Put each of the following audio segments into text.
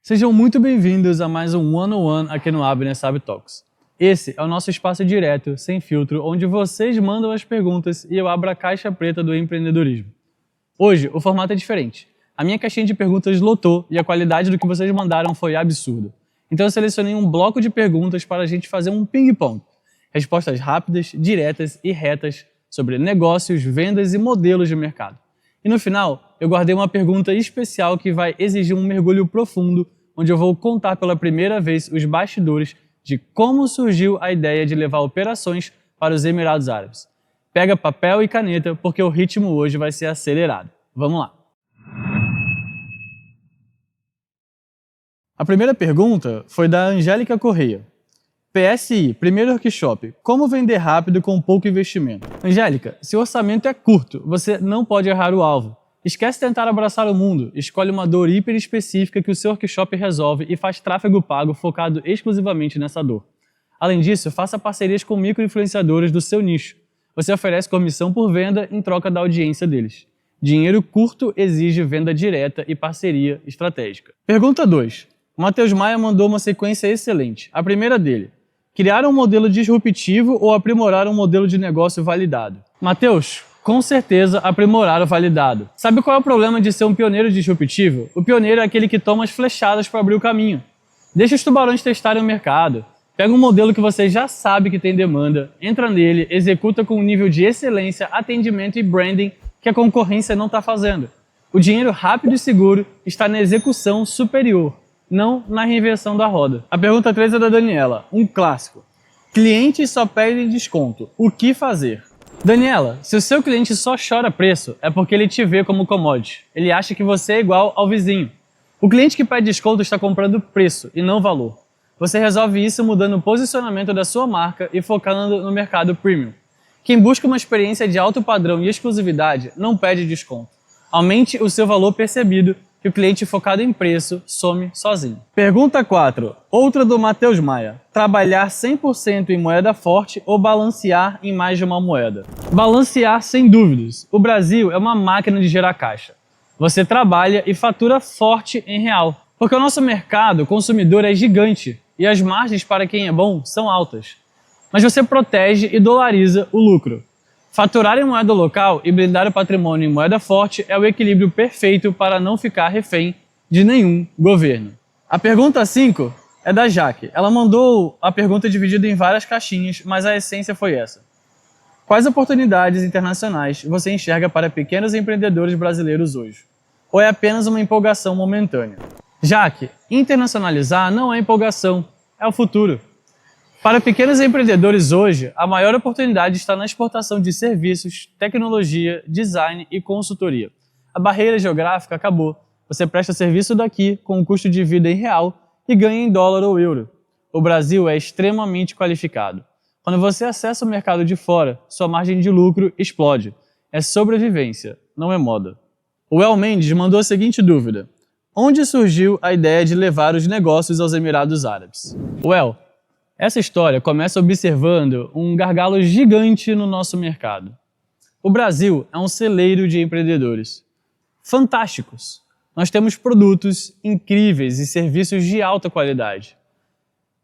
Sejam muito bem-vindos a mais um One-on-One aqui no Abner Sabe Talks. Esse é o nosso espaço direto, sem filtro, onde vocês mandam as perguntas e eu abro a caixa preta do empreendedorismo. Hoje, o formato é diferente. A minha caixinha de perguntas lotou e a qualidade do que vocês mandaram foi absurda. Então eu selecionei um bloco de perguntas para a gente fazer um ping-pong. Respostas rápidas, diretas e retas sobre negócios, vendas e modelos de mercado. E no final, eu guardei uma pergunta especial que vai exigir um mergulho profundo, onde eu vou contar pela primeira vez os bastidores de como surgiu a ideia de levar operações para os Emirados Árabes. Pega papel e caneta, porque o ritmo hoje vai ser acelerado. Vamos lá! A primeira pergunta foi da Angélica Correia. PSI, primeiro workshop, como vender rápido com pouco investimento? Angélica, se o orçamento é curto, você não pode errar o alvo. Esquece tentar abraçar o mundo, escolhe uma dor hiper específica que o seu workshop resolve e faz tráfego pago focado exclusivamente nessa dor. Além disso, faça parcerias com micro-influenciadores do seu nicho. Você oferece comissão por venda em troca da audiência deles. Dinheiro curto exige venda direta e parceria estratégica. Pergunta 2. O Matheus Maia mandou uma sequência excelente. A primeira dele. Criar um modelo disruptivo ou aprimorar um modelo de negócio validado? Matheus, com certeza aprimorar o validado. Sabe qual é o problema de ser um pioneiro disruptivo? O pioneiro é aquele que toma as flechadas para abrir o caminho. Deixa os tubarões testarem o mercado. Pega um modelo que você já sabe que tem demanda, entra nele, executa com um nível de excelência, atendimento e branding que a concorrência não está fazendo. O dinheiro rápido e seguro está na execução superior, não na reinvenção da roda. A pergunta 3 é da Daniela, um clássico. Clientes só pedem desconto. O que fazer? Daniela, se o seu cliente só chora preço, é porque ele te vê como commodity. Ele acha que você é igual ao vizinho. O cliente que pede desconto está comprando preço e não valor. Você resolve isso mudando o posicionamento da sua marca e focando no mercado premium. Quem busca uma experiência de alto padrão e exclusividade não pede desconto. Aumente o seu valor percebido que o cliente focado em preço some sozinho. Pergunta 4. Outra do Matheus Maia. Trabalhar 100% em moeda forte ou balancear em mais de uma moeda? Balancear sem dúvidas. O Brasil é uma máquina de gerar caixa. Você trabalha e fatura forte em real. Porque o nosso mercado consumidor é gigante e as margens para quem é bom são altas. Mas você protege e dolariza o lucro. Faturar em moeda local e blindar o patrimônio em moeda forte é o equilíbrio perfeito para não ficar refém de nenhum governo. A pergunta 5 é da Jaque. Ela mandou a pergunta dividida em várias caixinhas, mas a essência foi essa. Quais oportunidades internacionais você enxerga para pequenos empreendedores brasileiros hoje? Ou é apenas uma empolgação momentânea? Jaque, internacionalizar não é empolgação, é o futuro. Para pequenos empreendedores hoje, a maior oportunidade está na exportação de serviços, tecnologia, design e consultoria. A barreira geográfica acabou. Você presta serviço daqui com um custo de vida em real e ganha em dólar ou euro. O Brasil é extremamente qualificado. Quando você acessa o mercado de fora, sua margem de lucro explode. É sobrevivência, não é moda. O El Mendes mandou a seguinte dúvida. Onde surgiu a ideia de levar os negócios aos Emirados Árabes? El, essa história começa observando um gargalo gigante no nosso mercado. O Brasil é um celeiro de empreendedores. Fantásticos! Nós temos produtos incríveis e serviços de alta qualidade.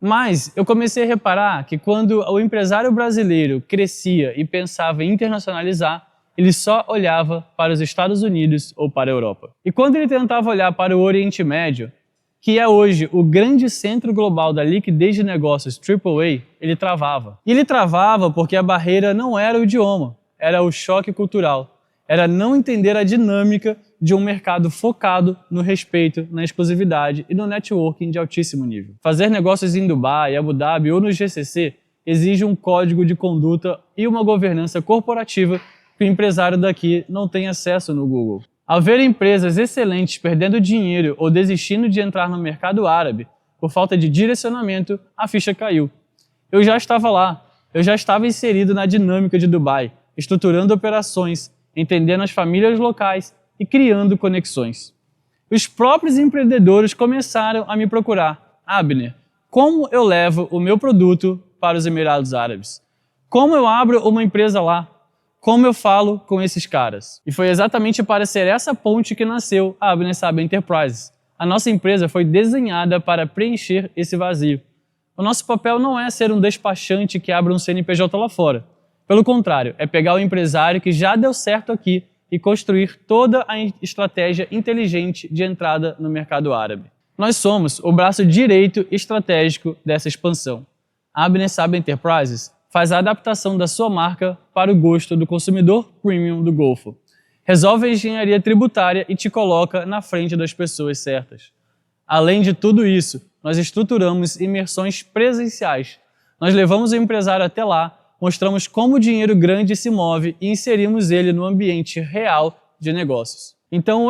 Mas eu comecei a reparar que quando o empresário brasileiro crescia e pensava em internacionalizar, ele só olhava para os Estados Unidos ou para a Europa. E quando ele tentava olhar para o Oriente Médio, que é hoje o grande centro global da liquidez de negócios AAA, ele travava. E ele travava porque a barreira não era o idioma, era o choque cultural. Era não entender a dinâmica de um mercado focado no respeito, na exclusividade e no networking de altíssimo nível. Fazer negócios em Dubai, Abu Dhabi ou no GCC exige um código de conduta e uma governança corporativa que o empresário daqui não tem acesso no Google. Ao ver empresas excelentes perdendo dinheiro ou desistindo de entrar no mercado árabe por falta de direcionamento, a ficha caiu. Eu já estava lá, eu já estava inserido na dinâmica de Dubai, estruturando operações, entendendo as famílias locais e criando conexões. Os próprios empreendedores começaram a me procurar. Abner, como eu levo o meu produto para os Emirados Árabes? Como eu abro uma empresa lá? Como eu falo com esses caras? E foi exatamente para ser essa ponte que nasceu a Abner Sabe Enterprises, A nossa empresa foi desenhada para preencher esse vazio. O nosso papel não é ser um despachante que abre um CNPJ lá fora. Pelo contrário, é pegar o empresário que já deu certo aqui e construir toda a estratégia inteligente de entrada no mercado árabe. Nós somos o braço direito estratégico dessa expansão. A Abnessab Enterprises faz a adaptação da sua marca para o gosto do consumidor premium do Golfo. Resolve a engenharia tributária e te coloca na frente das pessoas certas. Além de tudo isso, nós estruturamos imersões presenciais. Nós levamos o empresário até lá, mostramos como o dinheiro grande se move e inserimos ele no ambiente real de negócios. Então,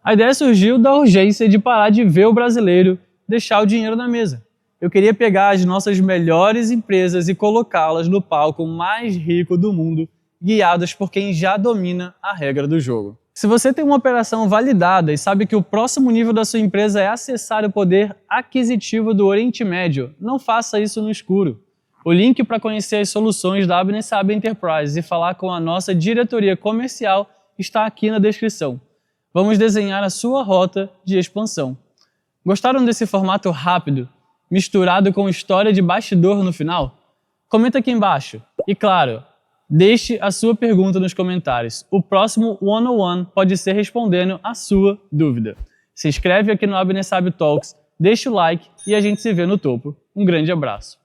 a ideia surgiu da urgência de parar de ver o brasileiro deixar o dinheiro na mesa. Eu queria pegar as nossas melhores empresas e colocá-las no palco mais rico do mundo, guiadas por quem já domina a regra do jogo. Se você tem uma operação validada e sabe que o próximo nível da sua empresa é acessar o poder aquisitivo do Oriente Médio, não faça isso no escuro. O link para conhecer as soluções da Abnessab Enterprises e falar com a nossa diretoria comercial está aqui na descrição. Vamos desenhar a sua rota de expansão. Gostaram desse formato rápido, misturado com história de bastidor no final? Comenta aqui embaixo. E claro, deixe a sua pergunta nos comentários. O próximo One-on-One pode ser respondendo a sua dúvida. Se inscreve aqui no Abnessab Talks, deixa o like e a gente se vê no topo. Um grande abraço.